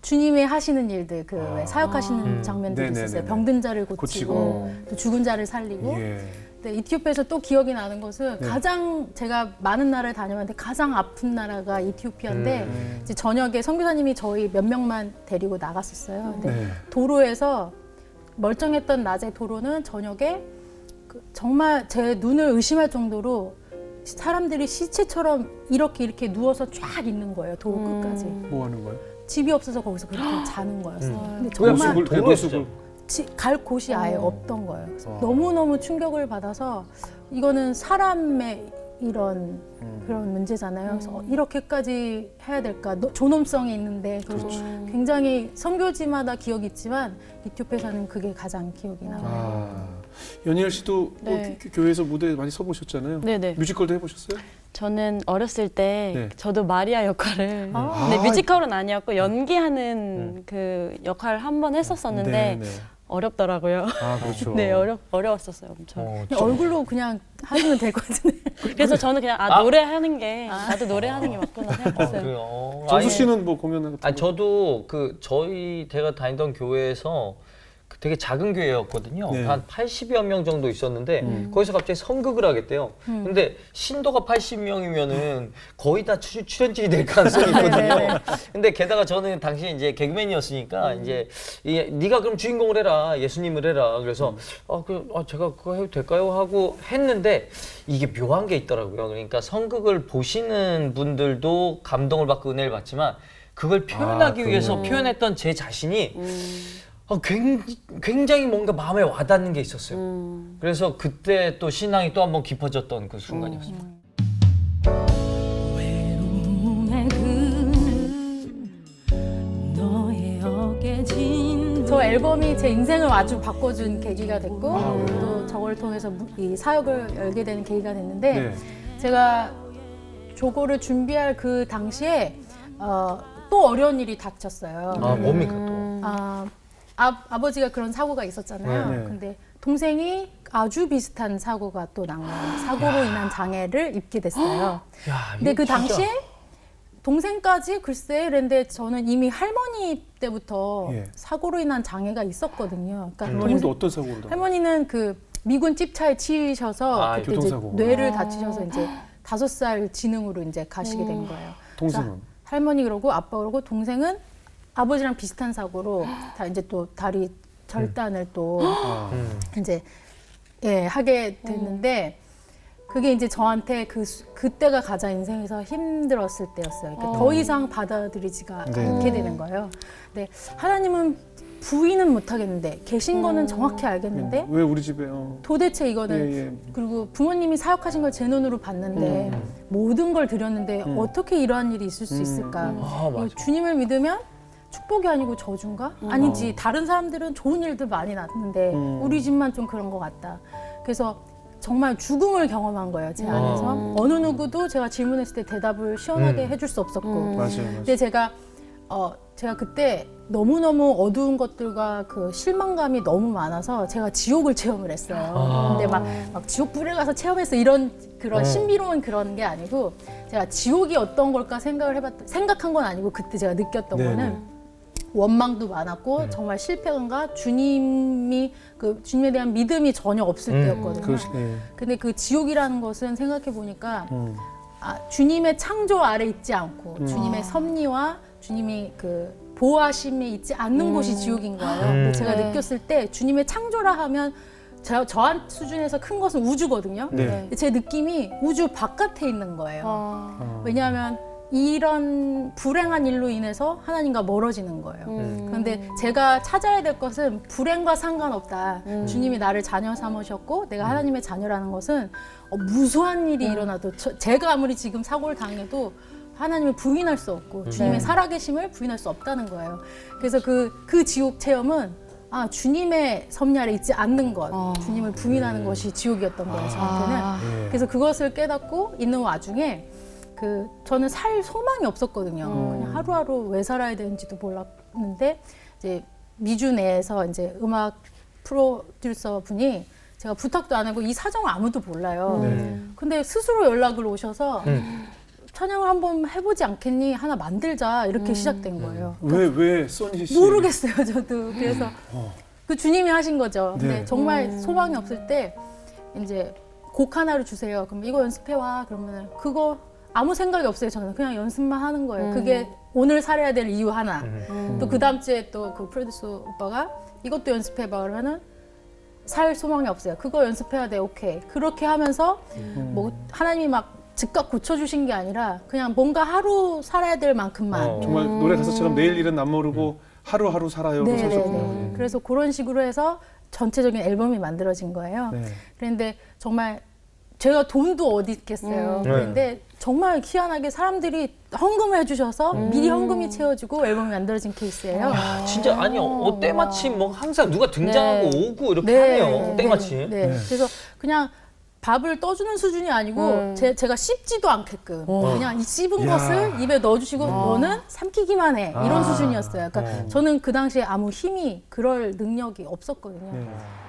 주님이 하시는 일들, 그 왜 사역하시는 장면들이 네네네네. 있었어요. 병든 자를 고치고, 고치고. 또 죽은 자를 살리고. 예. 네, 이티오피아에서 또 기억이 나는 것은 네. 가장 제가 많은 나라를 다녀봤는데 가장 아픈 나라가 이티오피아인데 이제 저녁에 선교사님이 저희 몇 명만 데리고 나갔었어요. 근데 네. 도로에서 멀쩡했던 낮의 도로는 저녁에 그 정말 제 눈을 의심할 정도로 사람들이 시체처럼 이렇게 누워서 쫙 있는 거예요. 도로 끝까지. 뭐 하는 거예요? 집이 없어서 거기서 그렇게 자는 거였어요. 근데 그냥 정말 노숙을 도로에 노숙을 갈 곳이 아예 없던 거예요. 그래서 어. 너무너무 충격을 받아서 이거는 사람의 이런 그런 문제잖아요. 그래서 이렇게까지 해야 될까? 존엄성이 있는데 그리고 그렇죠. 굉장히 선교지마다 기억이 있지만 이티오피아에서는 그게 가장 기억이 나요. 아 연희열 씨도 뭐 네. 교회에서 무대 많이 서보셨잖아요. 네네. 뮤지컬도 해보셨어요? 저는 어렸을 때 네. 저도 마리아 역할을 아. 네, 뮤지컬은 아니었고 연기하는 그 역할을 한 번 했었었는데 네, 네. 어렵더라고요. 아 그렇죠. 네, 어려웠었어요, 엄청. 그냥 얼굴로 그냥 하시면 될 것 같은데. 그래서 저는 그냥 노래하는 게 나도 노래하는 게 맞구나 생각했어요. 그래요. 정수 씨는 뭐 공연 같은 아니 거? 저도 제가 다니던 교회에서 그 되게 작은 교회였거든요. 네. 한 80여 명 정도 있었는데 거기서 갑자기 선극을 하겠대요. 근데 신도가 80명이면은 거의 다 출연진이 될 가능성이 있거든요. 근데 게다가 저는 당시에 이제 개그맨이었으니까 이제 네가 그럼 주인공을 해라, 예수님을 해라. 그래서 제가 그거 해도 될까요? 하고 했는데 이게 묘한 게 있더라고요. 그러니까 선극을 보시는 분들도 감동을 받고 은혜를 받지만 그걸 표현하기 위해서 표현했던 제 자신이 굉장히 뭔가 마음에 와닿는 게 있었어요. 그래서 그때 또 신앙이 또 한번 깊어졌던 그 순간이었습니다. 저 앨범이 제 인생을 아주 바꿔준 계기가 됐고 또 저걸 통해서 이 사역을 열게 되는 계기가 됐는데 네. 제가 저거를 준비할 그 당시에 또 어려운 일이 닥쳤어요. 뭡니까 또? 아버지가 그런 사고가 있었잖아요. 네, 네. 근데 동생이 아주 비슷한 사고가 또 난 거예요. 사고로 인한 장애를 입게 됐어요. 야, 근데 이거 그 진짜- 당시에 동생까지 글쎄 그런데 저는 이미 할머니 때부터 예. 사고로 인한 장애가 있었거든요. 그러니까 할머님도 어떤 사고를 당했어요? 할머니는 그 미군 찝차에 치이셔서 그때 이제 교통사고. 뇌를 다치셔서 이제 5살 진흥으로 이제 가시게 된 거예요. 동생은? 그래서 할머니 그러고 아빠 그러고 동생은 아버지랑 비슷한 사고로 다 이제 또 다리 절단을 또 이제 하게 됐는데 그게 이제 저한테 그때가 가장 인생에서 힘들었을 때였어요. 그러니까 더 이상 받아들이지가 네. 않게 되는 거예요. 근데 하나님은 부인은 못하겠는데 계신 거는 정확히 알겠는데 왜 우리 집에 도대체 이거는 예. 그리고 부모님이 사역하신 걸 제 눈으로 봤는데 모든 걸 드렸는데 어떻게 이러한 일이 있을 수 있을까? 맞아. 주님을 믿으면 축복이 아니고 저주인가? 아니지. 다른 사람들은 좋은 일들 많이 났는데 우리 집만 좀 그런 것 같다. 그래서 정말 죽음을 경험한 거예요. 제 안에서. 어느 누구도 제가 질문했을 때 대답을 시원하게 해줄 수 없었고. 맞아요. 근데 제가 제가 그때 너무너무 어두운 것들과 그 실망감이 너무 많아서 제가 지옥을 체험을 했어요. 근데 막 지옥 불에 가서 체험해서 이런 그런 신비로운 그런 게 아니고 제가 지옥이 어떤 걸까 생각한 건 아니고 그때 제가 느꼈던 네네. 거는 원망도 많았고 정말 실패감과 주님에 대한 믿음이 전혀 없을 때였거든요. 근데 그 지옥이라는 것은 생각해 보니까 주님의 창조 아래 있지 않고 주님의 섭리와 주님이 그 보호하심이 있지 않는 곳이 지옥인 거예요. 근데 제가 느꼈을 때 주님의 창조라 하면 저한 수준에서 큰 것은 우주거든요. 네. 근데 제 느낌이 우주 바깥에 있는 거예요. 왜냐하면 이런 불행한 일로 인해서 하나님과 멀어지는 거예요. 그런데 제가 찾아야 될 것은 불행과 상관없다. 주님이 나를 자녀 삼으셨고 내가 하나님의 자녀라는 것은 무수한 일이 일어나도 제가 아무리 지금 사고를 당해도 하나님을 부인할 수 없고 주님의 살아계심을 부인할 수 없다는 거예요. 그래서 그 지옥 체험은 주님의 섭리 아래 있지 않는 것, 주님을 부인하는 것이 지옥이었던 거예요, 저한테는. 그래서 그것을 깨닫고 있는 와중에 저는 살 소망이 없었거든요. 그냥 하루하루 왜 살아야 되는지도 몰랐는데 이제 미주 내에서 이제 음악 프로듀서 분이 제가 부탁도 안 하고 이 사정을 아무도 몰라요. 근데 스스로 연락을 오셔서 찬양을 한번 해보지 않겠니? 하나 만들자 이렇게 시작된 거예요. 왜 써니 씨? 모르겠어요, 저도. 그래서 그 주님이 하신 거죠. 근데 네. 정말 소망이 없을 때 이제 곡 하나를 주세요. 그럼 이거 연습해와. 그러면은 그거 아무 생각이 없어요. 저는 그냥 연습만 하는 거예요. 그게 오늘 살아야 될 이유 하나. 또 그 다음 주에 또 그 프로듀서 오빠가 이것도 연습해봐. 그러면은 살 소망이 없어요. 그거 연습해야 돼. 오케이. 그렇게 하면서 뭐 하나님이 막 즉각 고쳐주신 게 아니라 그냥 뭔가 하루 살아야 될 만큼만. 정말 노래 가사처럼 내일 일은 남 모르고 하루하루 살아요로 서셨군요. 그래서 그런 식으로 해서 전체적인 앨범이 만들어진 거예요. 네. 그런데 정말 제가 돈도 어디 있겠어요. 그런데 정말 희한하게 사람들이 헌금을 해주셔서 미리 헌금이 채워지고 앨범이 만들어진 케이스예요. 진짜 아니 때마침 뭐 항상 누가 등장하고 오고 이렇게 하네요. 때마침. 그래서 그냥 밥을 떠주는 수준이 아니고 제가 씹지도 않게끔 그냥 이 씹은 것을 입에 넣어주시고 너는 삼키기만 해 이런 수준이었어요. 그러니까 저는 그 당시에 아무 힘이 그럴 능력이 없었거든요.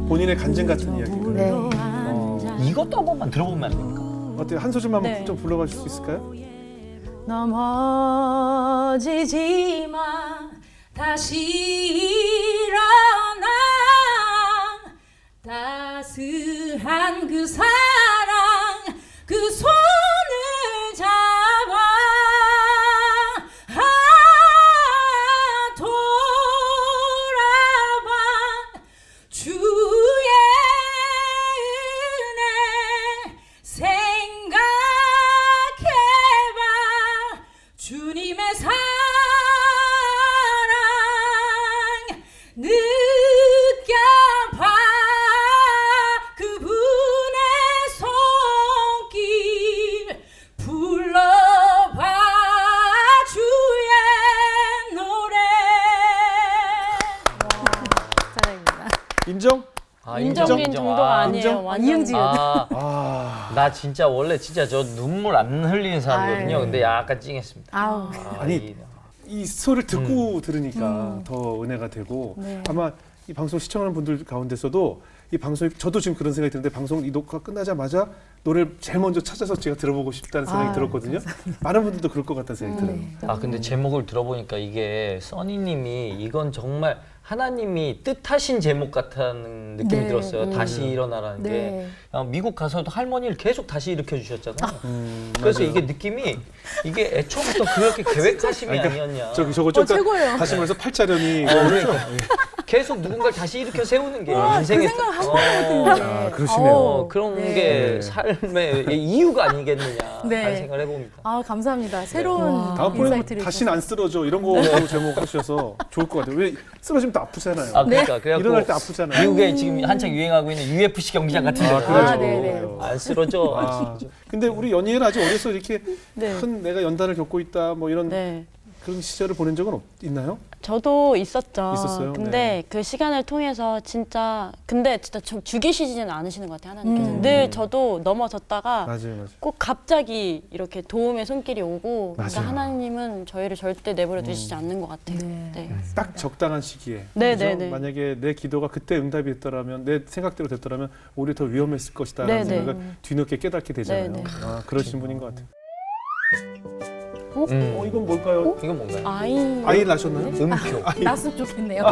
본인의 간증 같은 이야기를. 네. 이것도 한 번만 들어보면 안 됩니까? 어때요? 한 소절만 네. 좀 불러봐 줄 수 있을까요? 넘어지지 마 다시 일어나 따스한 그 사랑 그 손을 잡아 돌아봐 주의 은혜 생각해봐 주님의 사랑 느껴봐 그분의 손길 불러봐 주의 노래. 사랑입니다. 인정? 인정인 정도가 아니에요. 인정? 완전 이응지은. 나 진짜 원래 진짜 저 눈물 안 흘리는 사람이거든요. 근데 약간 찡했습니다. 아우. 아니, 이 소리를 듣고 들으니까 더 은혜가 되고 아마 이 방송 시청하는 분들 가운데서도 이 방송이 저도 지금 그런 생각이 드는데 방송 이 녹화 끝나자마자 노래를 제일 먼저 찾아서 제가 들어보고 싶다는 생각이 들었거든요. 많은 분들도 그럴 것 같다는 생각이 들어요. 근데 제목을 들어보니까 이게 써니님이 이건 정말 하나님이 뜻하신 제목 같다는 느낌이 들었어요. 다시 일어나라는 게. 미국 가서도 할머니를 계속 다시 일으켜 주셨잖아요. 그래서 맞아요. 이게 느낌이 이게 애초부터 그렇게 계획하심이 아니었냐. 저거 좀 최고예요. 다시 말해서 팔자련이 그러니까. 계속 누군가를 다시 일으켜 세우는 게 그 인생의 생각 한 번도 아, 그러시네요. 그런 네. 게 삶의 이유가 아니겠느냐 네. 하는 생각을 해봅니다. 아 감사합니다. 새로운 다음번에 인사이트를 다시는 안 쓰러져 이런 거 제목 하셔서 좋을 것 같아요. 왜 쓰러지면 또 아프잖아요. 아 그러니까 그래갖고 일어날 때 아프잖아요. 미국에 지금 한창 유행하고 있는 UFC 경기장 같은 데 아, 네네. 안 쓰러져. 아, 근데 우리 연희는 아직 어려서 이렇게 네. 큰 내가 연단을 겪고 있다 뭐 이런 네. 그런 시절을 보낸 적은 있나요? 저도 있었죠. 있었어요? 근데 네. 그 시간을 통해서 진짜 죽이시지는 않으시는 것 같아요. 하나님께서 늘 저도 넘어졌다가 맞아요. 꼭 갑자기 이렇게 도움의 손길이 오고 그러니까 맞아요. 하나님은 저희를 절대 내버려 두시지 않는 것 같아요. 네. 네. 딱 적당한 시기에. 네, 그죠? 네, 네. 만약에 내 기도가 그때 응답이 됐더라면 내 생각대로 됐더라면 오히려 더 위험했을 것이다라는 네, 네. 생각을 뒤늦게 깨닫게 되잖아요. 네, 네. 아, 그러신 분인 것 같아요. 음. 이건 뭘까요? 이건 뭔가요? 아이를 낳으셨나요? 음표. 났으면 좋겠네요.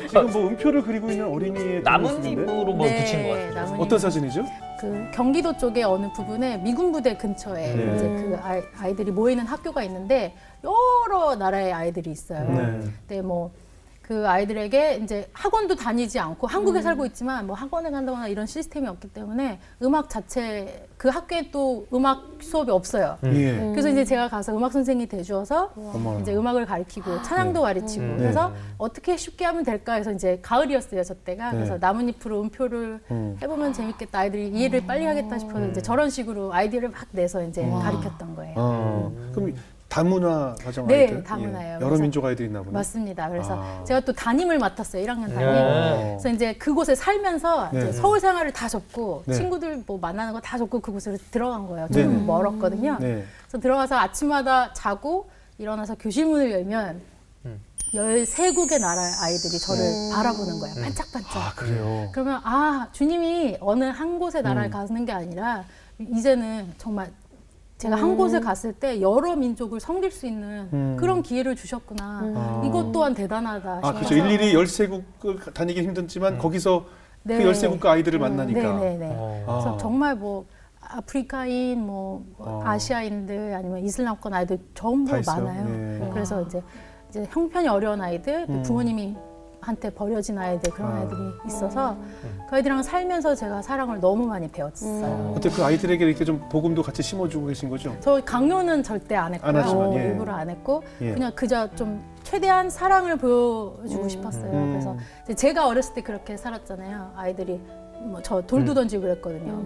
지금 뭐 음표를 그리고 있는 어린이의 나뭇잎으로 뭐 붙인 것 같아요. 나뭇잎. 어떤 사진이죠? 그 경기도 쪽에 어느 부분에 미군 부대 근처에 네. 이제 그 아이들이 모이는 학교가 있는데 여러 나라의 아이들이 있어요. 네. 근데 뭐 그 아이들에게 이제 학원도 다니지 않고 한국에 살고 있지만 뭐 학원에 간다거나 이런 시스템이 없기 때문에 음악 자체 그 학교에 또 음악 수업이 없어요. 예. 그래서 이제 제가 가서 음악 선생님이 돼주어서 어머. 이제 음악을 가르치고 찬양도 가르치고 네. 그래서 어떻게 쉽게 하면 될까 해서 이제 가을이었어요 저 때가 네. 그래서 나뭇잎으로 음표를 해보면 재밌겠다 아이들이 이해를 빨리 하겠다 싶어서 이제 저런 식으로 아이디어를 막 내서 이제 가르쳤던 거예요. 그럼 다문화 가정 네, 아이들? 다문화예요. 여러 그래서 민족 아이들이 있나 보네. 맞습니다. 그래서 아. 제가 또 담임을 맡았어요. 1학년 담임. 네. 그래서 이제 그곳에 살면서 네. 이제 서울 생활을 다 접고 네. 친구들 뭐 만나는 거 다 접고 그곳으로 들어간 거예요. 네. 좀 멀었거든요. 네. 그래서 들어가서 아침마다 자고 일어나서 교실 문을 열면 13국의 나라 아이들이 저를 바라보는 거예요. 반짝반짝. 아, 그래요. 그러면 주님이 어느 한 곳의 나라에 가는 게 아니라 이제는 정말 제가 한 곳에 갔을 때 여러 민족을 섬길 수 있는 그런 기회를 주셨구나. 이것 또한 대단하다 싶어서. 그렇죠. 일일이 13국을 다니기 힘들지만 거기서 네. 그 13국가 아이들을 만나니까. 네네네. 아. 그래서 정말 뭐 아프리카인, 뭐 아시아인들 아니면 이슬람권 아이들 전부 다 있어요? 많아요. 네. 그래서 이제 형편이 어려운 아이들, 부모님이 한테 버려진 아이들 그런 아이들이 있어서 그 아이들이랑 살면서 제가 사랑을 너무 많이 배웠어요. 어때 그 아이들에게 이렇게 좀 복음도 같이 심어주고 계신 거죠? 저 강요는 절대 안 했고요. 안 하지만, 예. 일부러 안 했고 예. 그냥 그저 좀 최대한 사랑을 보여주고 싶었어요. 그래서 이제 제가 어렸을 때 그렇게 살았잖아요. 아이들이 뭐 저 돌도 던지고 그랬거든요.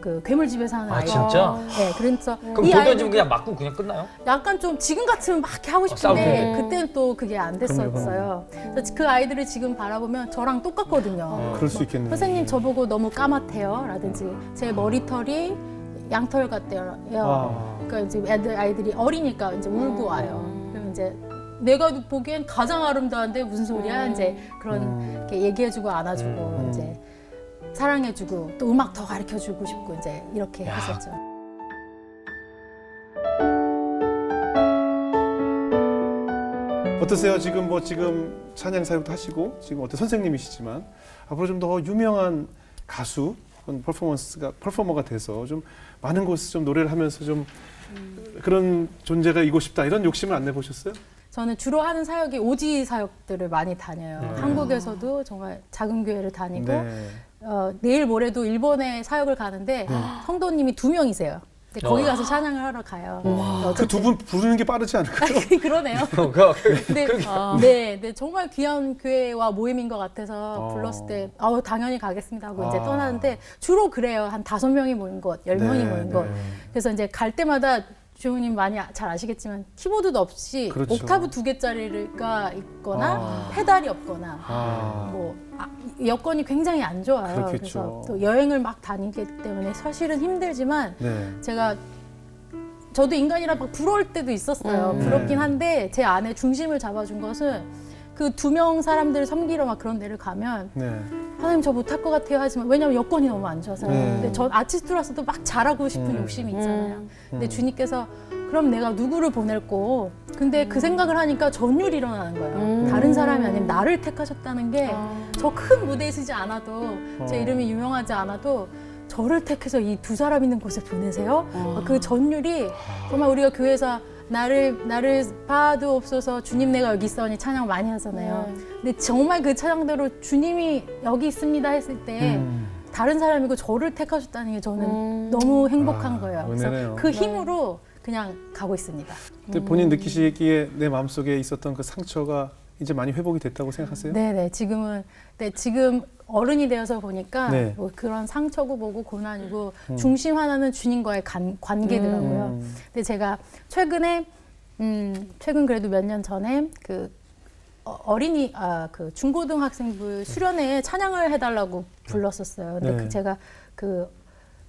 그 괴물집에 사는 아이들. 진짜? 네, 그래서 그럼 이 돌 아이들 던지면 그냥 맞고 그냥 끝나요? 약간 좀 지금 같으면 막 이렇게 하고 싸우게. 싶은데 그때는 또 그게 안 됐었어요. 그래서 그 아이들을 지금 바라보면 저랑 똑같거든요. 그럴 수 있겠네요. 선생님 저보고 너무 까맣대요. 라든지 제 머리털이 양털 같대요. 그러니까 이제 아이들이 어리니까 이제 울고 와요. 그럼 이제 내가 보기엔 가장 아름다운데 무슨 소리야? 이제 그런 이렇게 얘기해주고 안아주고 이제 사랑해주고 또 음악 더 가르쳐주고 싶고 이제 이렇게 했었죠. 어떠세요? 지금 찬양 사역도 하시고 지금 어떤 선생님이시지만 앞으로 좀 더 유명한 가수 혹은 퍼포머가 돼서 좀 많은 곳에서 좀 노래를 하면서 좀 그런 존재가 이고 싶다 이런 욕심을 안 내보셨어요? 저는 주로 하는 사역이 오지 사역들을 많이 다녀요. 한국에서도 정말 작은 교회를 다니고 네. 내일 모레도 일본에 사역을 가는데 성도님이 2명이세요. 근데 거기 가서 찬양을 하러 가요. 그 두 분 부르는 게 빠르지 않을까요? 그러네요. 근데, 네, 정말 귀한 교회와 모임인 것 같아서 불렀을 때 당연히 가겠습니다 하고 이제 떠나는데 주로 그래요. 한 5명이 모인 곳, 10명이 모인 곳. 그래서 이제 갈 때마다 주호님 많이 잘 아시겠지만 키보드도 없이 그렇죠. 옥타브 2개짜리가 있거나 페달이 없거나 뭐 여건이 굉장히 안 좋아요. 그렇겠죠. 그래서 또 여행을 막 다니기 때문에 사실은 힘들지만 네. 저도 인간이라 막 부러울 때도 있었어요. 부럽긴 한데 제 안에 중심을 잡아준 것은 그 2명 사람들을 섬기러 막 그런 데를 가면 네. 하나님 저 못할 것 같아요 하지만 왜냐면 여건이 너무 안 좋아서요. 근데 전 아티스트로서도 막 잘하고 싶은 욕심이 있잖아요. 근데 주님께서 그럼 내가 누구를 보낼고 근데 그 생각을 하니까 전율이 일어나는 거예요. 다른 사람이 아니면 나를 택하셨다는 게 저 큰 무대에 서지 않아도 제 이름이 유명하지 않아도 저를 택해서 이 2사람 있는 곳에 보내세요. 그 전율이 정말 우리가 교회에서 나를 봐도 없어서 주님 내가 여기 있어니 찬양 많이 하잖아요. 네. 근데 정말 그 찬양대로 주님이 여기 있습니다 했을 때 다른 사람이고 저를 택하셨다는 게 저는 너무 행복한 거예요. 은혜네요. 그래서 그 힘으로 그냥 가고 있습니다. 근데 본인 느끼시기에 내 마음속에 있었던 그 상처가 이제 많이 회복이 됐다고 생각하세요? 네네 지금 어른이 되어서 보니까 네. 뭐 그런 상처고 뭐고 고난이고 중심 하나는 주님과의 관계더라고요. 근데 제가 최근 그래도 몇 년 전에 그 그 중고등학생부 수련회에 찬양을 해달라고 불렀었어요. 근데 네. 제가 그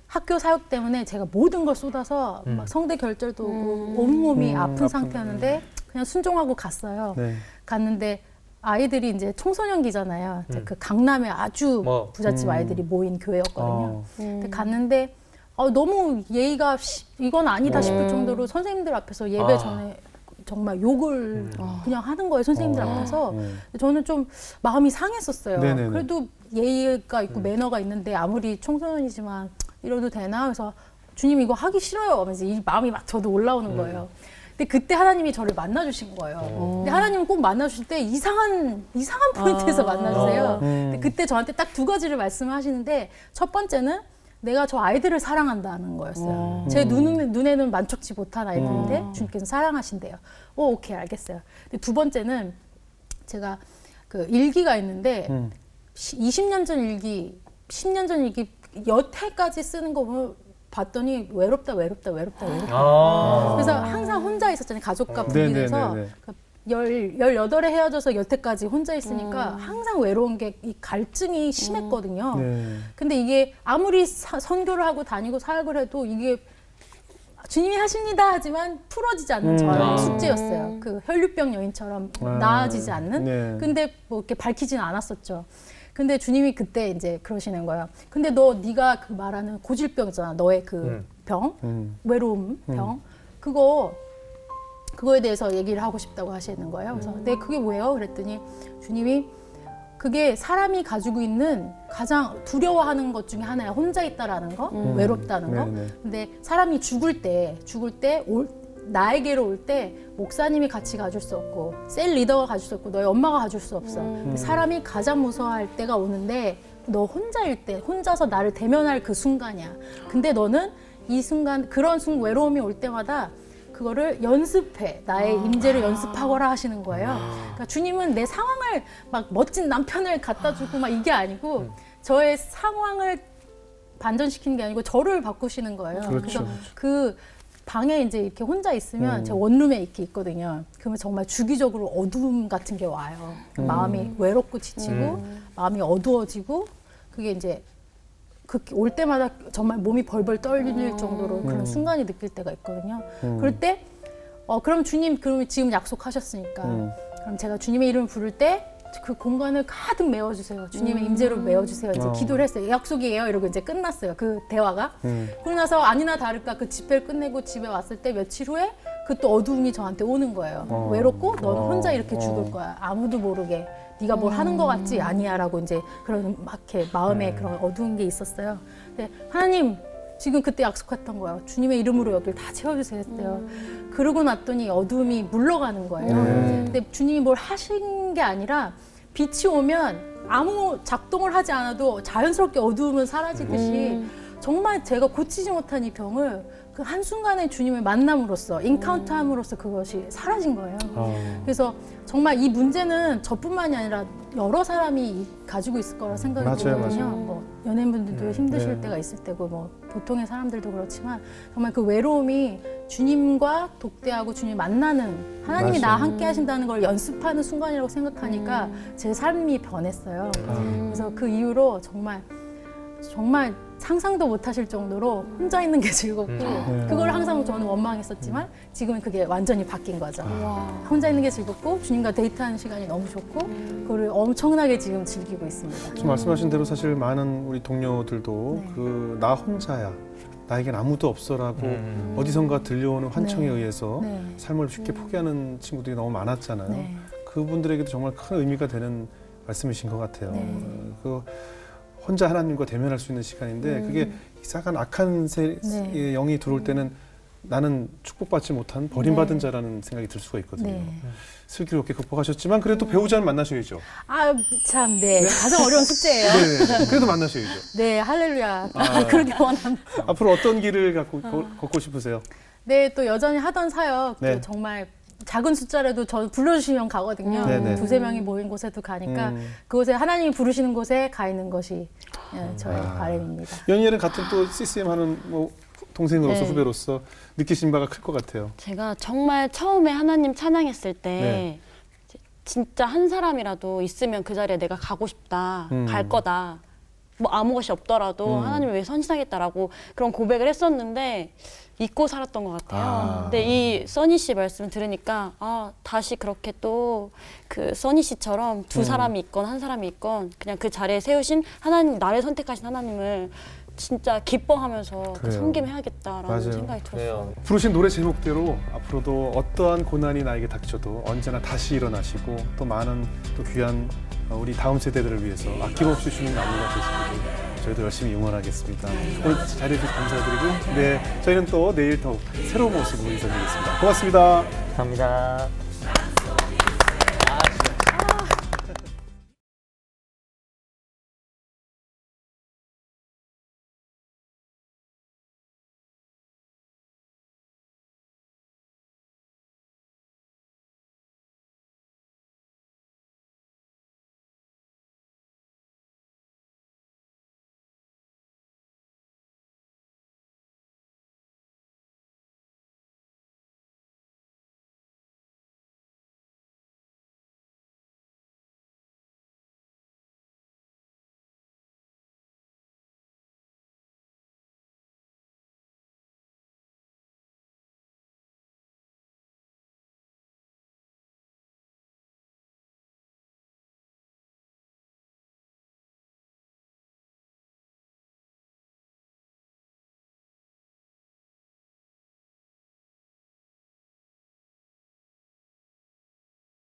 학교 사역 때문에 제가 모든 걸 쏟아서 막 성대 결절도 오고 온몸이 아픈 상태였는데 그냥 순종하고 갔어요. 네. 갔는데 아이들이 이제 청소년기잖아요. 이제 그 강남에 아주 부잣집 아이들이 모인 교회였거든요. 근데 갔는데 너무 예의가 이건 아니다 싶을 정도로 선생님들 앞에서 예배 전에 정말 욕을 그냥 하는 거예요. 선생님들 앞에서. 저는 좀 마음이 상했었어요. 네네네. 그래도 예의가 있고 매너가 있는데 아무리 청소년이지만 이러도 되나? 그래서 주님 이거 하기 싫어요. 하면서 이 마음이 막 저도 올라오는 거예요. 근데 그때 하나님이 저를 만나주신 거예요. 근데 하나님은 꼭 만나주실 때 이상한 포인트에서 만나주세요. 근데 그때 저한테 딱 두 가지를 말씀하시는데 첫 번째는 내가 저 아이들을 사랑한다는 거였어요. 제 눈에는 만족치 못한 아이들인데 주님께서 사랑하신대요. 오케이 알겠어요. 근데 두 번째는 제가 그 일기가 있는데 20년 전 일기, 10년 전 일기 여태까지 쓰는 거 보면 봤더니 외롭다. 그래서 항상 혼자 있었잖아요. 가족과 분리돼서. 18에 헤어져서 여태까지 혼자 있으니까 항상 외로운 게 이 갈증이 심했거든요. 네. 근데 이게 아무리 선교를 하고 다니고 사역을 해도 이게 주님이 하십니다 하지만 풀어지지 않는 저의 숙제였어요. 그 혈류병 여인처럼 나아지지 않는. 네. 근데 뭐 이렇게 밝히지는 않았었죠. 근데 주님이 그때 이제 그러시는 거예요. 근데 네가 그 말하는 고질병 있잖아. 너의 그 병, 외로움 병. 그거에 대해서 얘기를 하고 싶다고 하시는 거예요. 그래서 네, 그게 뭐예요? 그랬더니 주님이 그게 사람이 가지고 있는 가장 두려워하는 것 중에 하나야. 혼자 있다라는 거, 외롭다는 거. 네네. 근데 사람이 죽을 때 나에게로 올 때 목사님이 같이 가줄 수 없고 셀 리더가 가줄 수 없고 너희 엄마가 가줄 수 없어. 근데 사람이 가장 무서워할 때가 오는데 너 혼자일 때 혼자서 나를 대면할 그 순간이야. 근데 너는 이 순간 외로움이 올 때마다 그거를 연습해. 나의 임재를 연습하거라 하시는 거예요. 그러니까 주님은 내 상황을 막 멋진 남편을 갖다 주고 막 이게 아니고 저의 상황을 반전시키는 게 아니고 저를 바꾸시는 거예요. 그렇죠. 그래서 그 방에 이제 이렇게 혼자 있으면 제 원룸에 이렇게 있거든요. 그러면 정말 주기적으로 어두움 같은 게 와요. 마음이 외롭고 지치고 마음이 어두워지고 그게 이제 올 때마다 정말 몸이 벌벌 떨릴 정도로 그런 순간이 느낄 때가 있거든요. 그럴 때 그럼 주님 그러면 지금 약속하셨으니까 그럼 제가 주님의 이름을 부를 때 그 공간을 가득 메워주세요. 주님의 임재로 메워주세요. 이제 기도를 했어요. 약속이에요. 이러고 이제 끝났어요. 그 대화가. 그러고 나서 아니나 다를까 그 집회를 끝내고 집에 왔을 때 며칠 후에 그 또 어두움이 저한테 오는 거예요. 외롭고 넌 혼자 이렇게 죽을 거야. 아무도 모르게. 네가 뭘 하는 것 같지? 아니야라고 이제 그런 막 이렇게 마음에 그런 어두운 게 있었어요. 근데 하나님 지금 그때 약속했던 거예요. 주님의 이름으로 여길 다 채워주세요 했어요. 그러고 났더니 어두움이 물러가는 거예요. 근데 주님이 뭘 하신 게 아니라 빛이 오면 아무 작동을 하지 않아도 자연스럽게 어두움은 사라지듯이 정말 제가 고치지 못한 이 병을 그 한순간에 주님을 만남으로써 인카운트함으로써 그것이 사라진 거예요. 그래서 정말 이 문제는 저뿐만이 아니라 여러 사람이 가지고 있을 거라 생각이 들거든요. 뭐 연예인분들도 힘드실 네. 때가 있을 때고 뭐 보통의 사람들도 그렇지만 정말 그 외로움이 주님과 독대하고 주님 만나는 하나님이 나 함께 하신다는 걸 연습하는 순간이라고 생각하니까 제 삶이 변했어요. 그래서 그 이후로 정말 상상도 못 하실 정도로 혼자 있는 게 즐겁고 그걸 항상 저는 원망했었지만 지금은 그게 완전히 바뀐 거죠. 혼자 있는 게 즐겁고 주님과 데이트하는 시간이 너무 좋고 그걸 엄청나게 지금 즐기고 있습니다. 지금 말씀하신 대로 사실 많은 우리 동료들도 그 나 혼자야. 나에겐 아무도 없어라고 어디선가 들려오는 환청에 의해서 삶을 쉽게 포기하는 친구들이 너무 많았잖아요. 그분들에게도 정말 큰 의미가 되는 말씀이신 것 같아요. 그 혼자 하나님과 대면할 수 있는 시간인데 그게 이상한 악한 영이 들어올 때는 나는 축복받지 못한 버림받은 네. 자라는 생각이 들 수가 있거든요. 네. 슬기롭게 극복하셨지만 그래도 배우자는 만나셔야죠. 아, 참, 네. 가장 어려운 숙제예요. 네, 그래도 만나셔야죠. 네, 할렐루야. 아. 그렇게 원합니다. 앞으로 어떤 길을 걷고 싶으세요? 네, 또 여전히 하던 사역, 네. 또 정말 작은 숫자라도 저 불러주시면 가거든요. 네네. 두세 명이 모인 곳에도 가니까 그곳에 하나님이 부르시는 곳에 가 있는 것이 저의 바람입니다. 연희는 같은 또 CCM 하는 뭐 동생으로서 네. 후배로서 느끼신 바가 클 것 같아요. 제가 정말 처음에 하나님 찬양했을 때 네. 진짜 한 사람이라도 있으면 그 자리에 내가 가고 싶다, 갈 거다. 뭐 아무 것이 없더라도 하나님을 위해 헌신하겠다라고 그런 고백을 했었는데 잊고 살았던 것 같아요. 아. 근데 이 써니 씨 말씀 들으니까 다시 그렇게 또 그 써니 씨처럼 두 사람이 있건 한 사람이 있건 그냥 그 자리에 세우신 하나님, 나를 선택하신 하나님을 진짜 기뻐하면서 그래요. 섬김해야겠다라는 맞아요. 생각이 들었어요. 부르신 노래 제목대로 앞으로도 어떠한 고난이 나에게 닥쳐도 언제나 다시 일어나시고 또 많은 또 귀한 우리 다음 세대들을 위해서 아낌없이 주는 나무가 되시기를 저희도 열심히 응원하겠습니다. 오늘 자리해 주셔서 감사드리고 네, 저희는 또 내일 더욱 새로운 모습으로 인사드리겠습니다. 고맙습니다. 감사합니다.